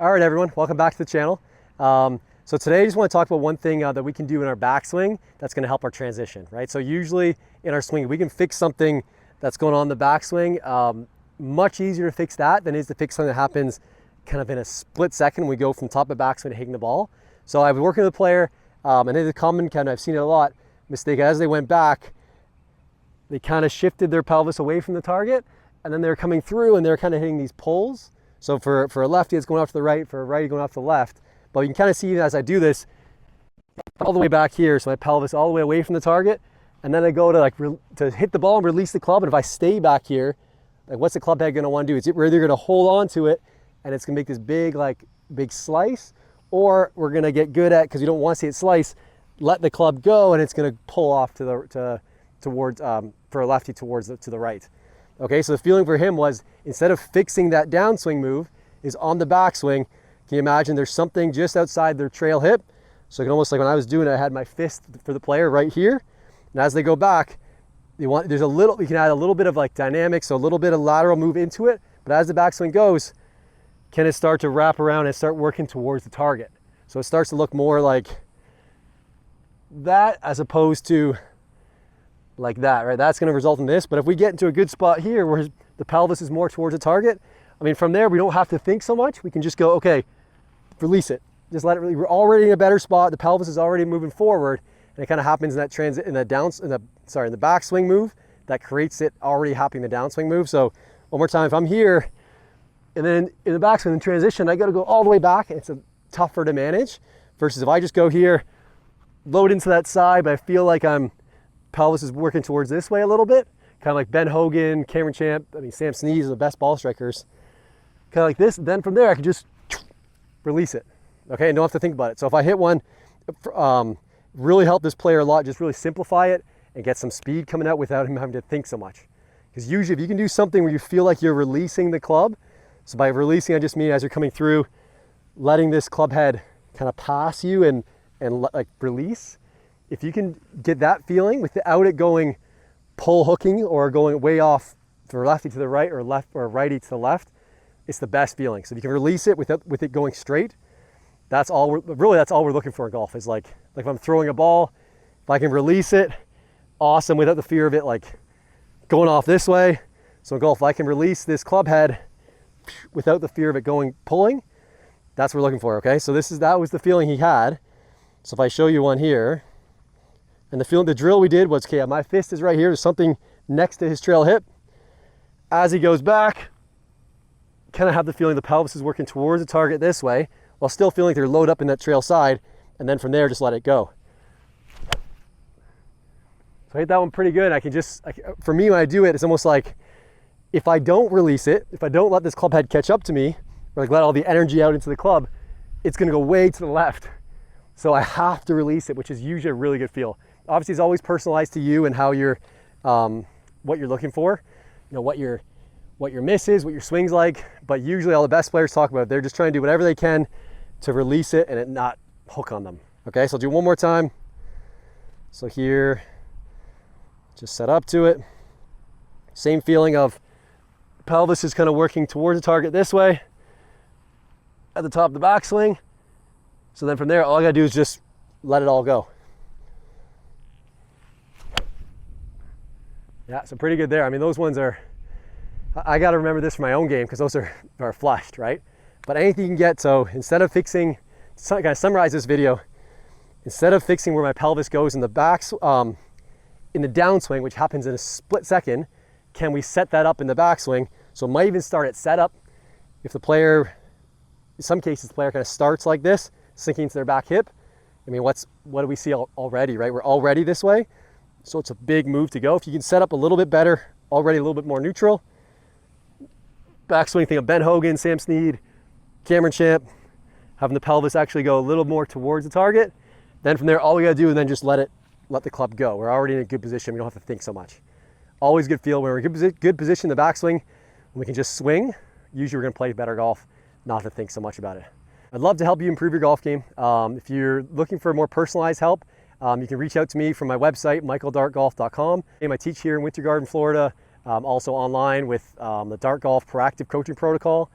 All right, everyone, welcome back to the channel. So today I just want to talk about one thing that we can do in our backswing that's going to help our transition, right? So usually in our swing, we can fix something that's going on in the backswing. Much easier to fix that than it is to fix something that happens kind of in a split second. We go from top of backswing to hitting the ball. So I was working with a player, and it's a common kind of, I've seen it a lot, mistake as they went back, they kind of shifted their pelvis away from the target, and then they're coming through and they're kind of hitting these pulls. So for a lefty, it's going off to the right, for a righty, going off to the left. But you can kind of see as I do this, all the way back here, so my pelvis all the way away from the target, and then I go to to hit the ball and release the club, and if I stay back here, like what's the club head going to want to do? It's either going to hold on to it, and it's going to make this big slice, or we're going to get good at, because you don't want to see it slice, let the club go, and it's going to pull off towards for a lefty to the right. Okay, so the feeling for him was, instead of fixing that downswing move, is on the backswing. Can you imagine there's something just outside their trail hip? So I can almost, like when I was doing it, I had my fist for the player right here. And as they go back, you can add a little bit of like dynamics, so a little bit of lateral move into it. But as the backswing goes, can it start to wrap around and start working towards the target? So it starts to look more like that as opposed to like that, right? That's going to result in this. But if we get into a good spot here where the pelvis is more towards the target, I mean, from there, we don't have to think so much. We can just go, okay, release it. Just let it release. We're already in a better spot. The pelvis is already moving forward. And it kind of happens in that in the backswing move that creates it already happening in the downswing move. So one more time, if I'm here and then in the backswing in transition, I got to go all the way back, and it's tougher to manage versus if I just go here, load into that side, but I feel like pelvis is working towards this way a little bit, kind of like Ben Hogan, Cameron Champ, Sam Snead are the best ball strikers. Kind of like this, then from there I can just release it, okay, and don't have to think about it. So if I hit one, really help this player a lot, just really simplify it and get some speed coming out without him having to think so much. Because usually if you can do something where you feel like you're releasing the club, so by releasing I just mean as you're coming through, letting this club head kind of pass you and like release. If you can get that feeling without it going pull hooking or going way off for lefty to the right or righty to the left, it's the best feeling. So if you can release it with it going straight, that's all we're looking for in golf, is like if I'm throwing a ball, if I can release it, awesome, without the fear of it like going off this way. So in golf, if I can release this club head without the fear of it pulling, that's what we're looking for, okay? So that was the feeling he had. So if I show you one here, and the drill we did was, okay, my fist is right here, there's something next to his trail hip. As he goes back, kind of have the feeling the pelvis is working towards the target this way, while still feeling they're load up in that trail side, and then from there, just let it go. So I hit that one pretty good. For me, when I do it, it's almost like, if I don't release it, if I don't let this club head catch up to me, or like let all the energy out into the club, it's gonna go way to the left. So I have to release it, which is usually a really good feel. Obviously, it's always personalized to you and how you're, what you're looking for, what your miss is, what your swing's like. But usually all the best players talk about it. They're just trying to do whatever they can to release it and it not hook on them. Okay, so I'll do one more time. So here, just set up to it. Same feeling of pelvis is kind of working towards the target this way at the top of the backswing. So then from there, all I gotta do is just let it all go. Yeah, so pretty good there. I mean, those ones are, I got to remember this for my own game because those are flushed, right? But anything you can get, so instead of fixing, to kind of summarize this video, instead of fixing where my pelvis goes in the in the downswing, which happens in a split second, can we set that up in the backswing? So it might even start at setup. If the player, in some cases, the player kind of starts like this, sinking into their back hip. I mean, what do we see already, right? We're already this way. So it's a big move to go. If you can set up a little bit better, already a little bit more neutral. Backswing, think of Ben Hogan, Sam Snead, Cameron Champ, having the pelvis actually go a little more towards the target. Then from there, all we gotta do is then just let the club go. We're already in a good position. We don't have to think so much. Always good feel when we're in good position in the backswing, when we can just swing. Usually we're gonna play better golf, not to think so much about it. I'd love to help you improve your golf game. If you're looking for more personalized help, you can reach out to me from my website, michaeldartgolf.com. I teach here in Winter Garden, Florida, also online with the Dart Golf Proactive Coaching Protocol.